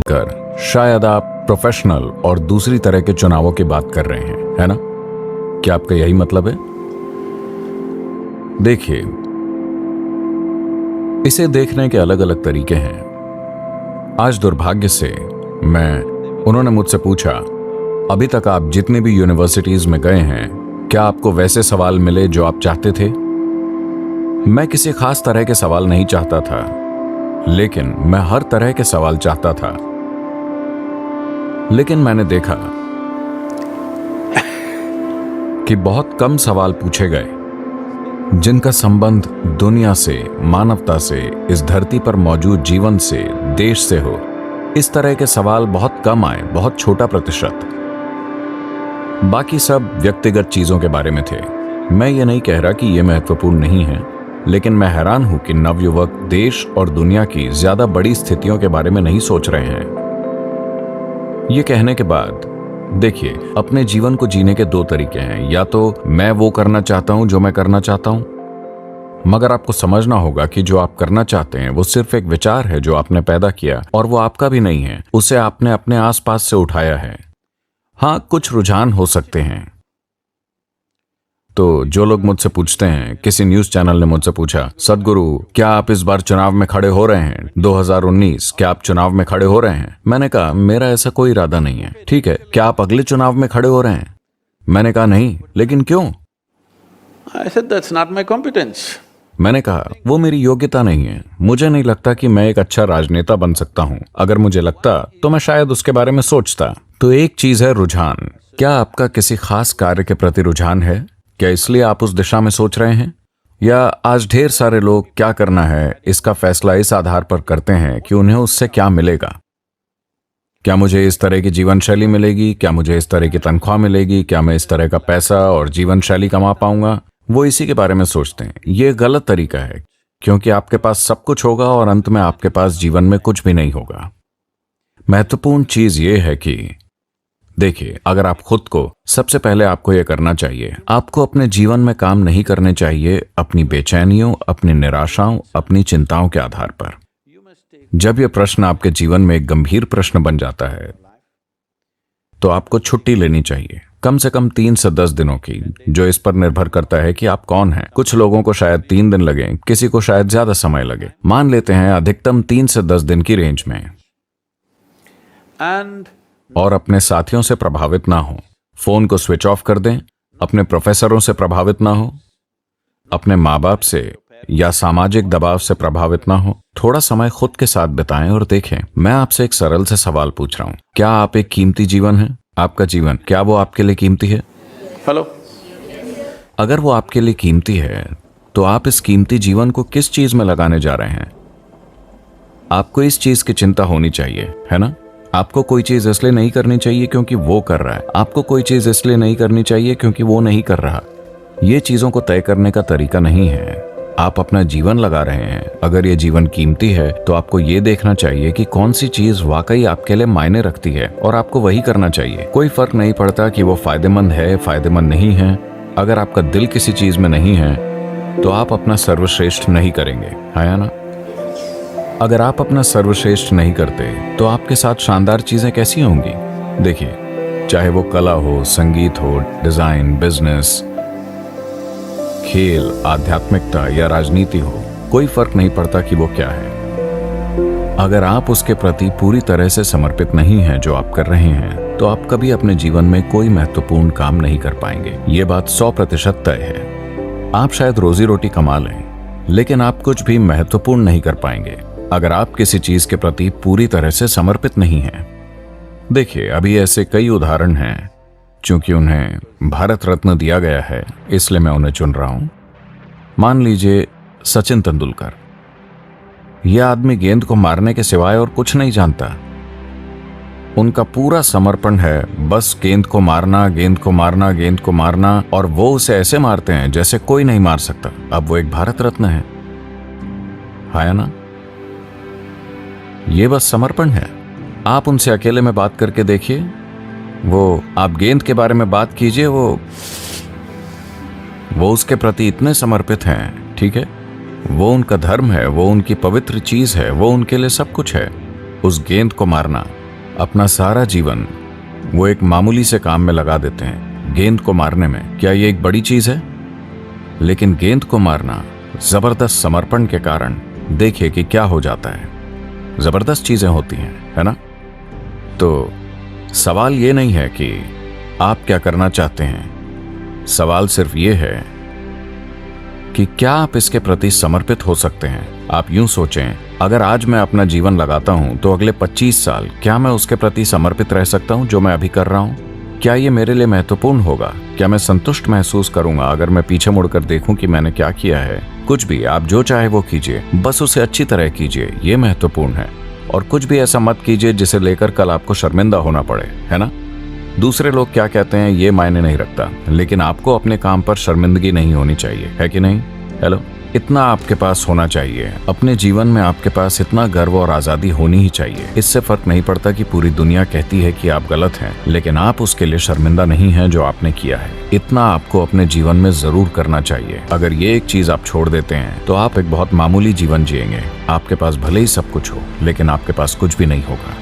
छोड़कर शायद आप प्रोफेशनल और दूसरी तरह के चुनावों की बात कर रहे हैं, है ना? क्या आपका यही मतलब है? देखिए, इसे देखने के अलग अलग तरीके हैं। आज दुर्भाग्य से उन्होंने मुझसे पूछा, अभी तक आप जितनी भी यूनिवर्सिटीज में गए हैं, क्या आपको वैसे सवाल मिले जो आप चाहते थे? मैं किसी खास तरह के सवाल नहीं चाहता था, लेकिन मैं हर तरह के सवाल चाहता था। लेकिन मैंने देखा कि बहुत कम सवाल पूछे गए जिनका संबंध दुनिया से, मानवता से, इस धरती पर मौजूद जीवन से, देश से हो। इस तरह के सवाल बहुत कम आए, बहुत छोटा प्रतिशत। बाकी सब व्यक्तिगत चीजों के बारे में थे। मैं ये नहीं कह रहा कि ये महत्वपूर्ण नहीं है, लेकिन मैं हैरान हूं कि नवयुवक देश और दुनिया की ज्यादा बड़ी स्थितियों के बारे में नहीं सोच रहे हैं। ये कहने के बाद देखिए, अपने जीवन को जीने के दो तरीके हैं। या तो मैं वो करना चाहता हूं जो मैं करना चाहता हूं, मगर आपको समझना होगा कि जो आप करना चाहते हैं वो सिर्फ एक विचार है जो आपने पैदा किया, और वो आपका भी नहीं है। उसे आपने अपने आसपास से उठाया है। हाँ, कुछ रुझान हो सकते हैं। तो जो लोग मुझसे पूछते हैं, किसी न्यूज चैनल ने मुझसे पूछा, सदगुरु क्या आप इस बार चुनाव में खड़े हो रहे हैं? 2019 क्या आप चुनाव में खड़े हो रहे हैं? मैंने कहा मेरा ऐसा कोई इरादा नहीं है। ठीक है, क्या आप अगले चुनाव में खड़े हो रहे हैं? मैंने कहा नहीं। लेकिन क्यों? I said that's not my competence. मैंने कहा वो मेरी योग्यता नहीं है। मुझे नहीं लगता कि मैं एक अच्छा राजनेता बन सकता हूँ। अगर मुझे लगता तो मैं शायद उसके बारे में सोचता। तो एक चीज है रुझान। क्या आपका किसी खास कार्य के प्रति रुझान है? क्या इसलिए आप उस दिशा में सोच रहे हैं? या आज ढेर सारे लोग क्या करना है इसका फैसला इस आधार पर करते हैं कि उन्हें उससे क्या मिलेगा? क्या मुझे इस तरह की जीवन शैली मिलेगी? क्या मुझे इस तरह की तनख्वाह मिलेगी? क्या मैं इस तरह का पैसा और जीवन शैली कमा पाऊंगा? वो इसी के बारे में सोचते हैं। ये गलत तरीका है, क्योंकि आपके पास सब कुछ होगा और अंत में आपके पास जीवन में कुछ भी नहीं होगा। महत्वपूर्ण चीज ये है कि देखिए, अगर आप खुद को, सबसे पहले आपको यह करना चाहिए, आपको अपने जीवन में काम नहीं करने चाहिए अपनी बेचैनियों, अपनी निराशाओं, अपनी चिंताओं के आधार पर। जब यह प्रश्न आपके जीवन में एक गंभीर प्रश्न बन जाता है, तो आपको छुट्टी लेनी चाहिए, कम से कम 3 से 10 दिनों की, जो इस पर निर्भर करता है कि आप कौन हैं। कुछ लोगों को शायद 3 दिन लगे, किसी को शायद ज्यादा समय लगे। मान लेते हैं अधिकतम 3 से 10 दिन की रेंज में। और अपने साथियों से प्रभावित ना हो। फोन को स्विच ऑफ कर दें। अपने प्रोफेसरों से प्रभावित ना हो। अपने माँ बाप से या सामाजिक दबाव से प्रभावित ना हो। थोड़ा समय खुद के साथ बिताएं और देखें। मैं आपसे एक सरल से सवाल पूछ रहा हूं, क्या आप एक कीमती जीवन है? आपका जीवन, क्या वो आपके लिए कीमती है? हेलो। अगर वो आपके लिए कीमती है, तो आप इस कीमती जीवन को किस चीज में लगाने जा रहे हैं? आपको इस चीज की चिंता होनी चाहिए, है ना? आपको कोई चीज इसलिए नहीं करनी चाहिए क्योंकि वो कर रहा है। आपको कोई चीज इसलिए नहीं करनी चाहिए क्योंकि वो नहीं कर रहा। ये चीजों को तय करने का तरीका नहीं है। आप अपना जीवन लगा रहे हैं। अगर ये जीवन कीमती है, तो आपको ये देखना चाहिए कि कौन सी चीज वाकई आपके लिए मायने रखती है, और आपको वही करना चाहिए। कोई फर्क नहीं पड़ता कि वो फायदेमंद है, फायदेमंद नहीं है। अगर आपका दिल किसी चीज में नहीं है, तो आप अपना सर्वश्रेष्ठ नहीं करेंगे, है ना? अगर आप अपना सर्वश्रेष्ठ नहीं करते, तो आपके साथ शानदार चीजें कैसी होंगी? देखिए, चाहे वो कला हो, संगीत हो, डिजाइन, बिजनेस, खेल, आध्यात्मिकता या राजनीति हो, कोई फर्क नहीं पड़ता कि वो क्या है। अगर आप उसके प्रति पूरी तरह से समर्पित नहीं हैं जो आप कर रहे हैं, तो आप कभी अपने जीवन में कोई महत्वपूर्ण काम नहीं कर पाएंगे। ये बात 100% तय है। आप शायद रोजी रोटी कमा लें, लेकिन आप कुछ भी महत्वपूर्ण नहीं कर पाएंगे अगर आप किसी चीज के प्रति पूरी तरह से समर्पित नहीं हैं। देखिए, अभी ऐसे कई उदाहरण हैं। चूंकि उन्हें भारत रत्न दिया गया है, इसलिए मैं उन्हें चुन रहा हूं। मान लीजिए सचिन तेंदुलकर। यह आदमी गेंद को मारने के सिवाय और कुछ नहीं जानता। उनका पूरा समर्पण है बस गेंद को मारना, गेंद को मारना, गेंद को मारना, और वो उसे ऐसे मारते हैं जैसे कोई नहीं मार सकता। अब वो एक भारत रत्न है ना? ये बस समर्पण है। आप उनसे अकेले में बात करके देखिए। वो, आप गेंद के बारे में बात कीजिए, वो उसके प्रति इतने समर्पित हैं, ठीक है? वो उनका धर्म है, वो उनकी पवित्र चीज है, वो उनके लिए सब कुछ है। उस गेंद को मारना, अपना सारा जीवन वो एक मामूली से काम में लगा देते हैं, गेंद को मारने में। क्या ये एक बड़ी चीज है? लेकिन गेंद को मारना जबरदस्त समर्पण के कारण देखिए कि क्या हो जाता है। जबरदस्त चीजें होती हैं, है ना? तो सवाल ये नहीं है कि आप क्या करना चाहते हैं, सवाल सिर्फ ये है कि क्या आप इसके प्रति समर्पित हो सकते हैं। आप यूं सोचें, अगर आज मैं अपना जीवन लगाता हूं तो अगले 25 साल क्या मैं उसके प्रति समर्पित रह सकता हूं जो मैं अभी कर रहा हूं? क्या ये मेरे लिए महत्वपूर्ण होगा? क्या मैं संतुष्ट महसूस करूंगा अगर मैं पीछे मुड़कर देखूं कि मैंने क्या किया है? कुछ भी, आप जो चाहे वो कीजिए, बस उसे अच्छी तरह कीजिए, ये महत्वपूर्ण है। और कुछ भी ऐसा मत कीजिए जिसे लेकर कल आपको शर्मिंदा होना पड़े, है ना? दूसरे लोग क्या कहते हैं ये मायने नहीं रखता, लेकिन आपको अपने काम पर शर्मिंदगी नहीं होनी चाहिए, है कि नहीं? हेलो, इतना आपके पास होना चाहिए। अपने जीवन में आपके पास इतना गर्व और आजादी होनी ही चाहिए। इससे फर्क नहीं पड़ता कि पूरी दुनिया कहती है कि आप गलत हैं, लेकिन आप उसके लिए शर्मिंदा नहीं हैं जो आपने किया है। इतना आपको अपने जीवन में जरूर करना चाहिए। अगर ये एक चीज आप छोड़ देते हैं तो आप एक बहुत मामूली जीवन जिएंगे। आपके पास भले ही सब कुछ हो, लेकिन आपके पास कुछ भी नहीं होगा।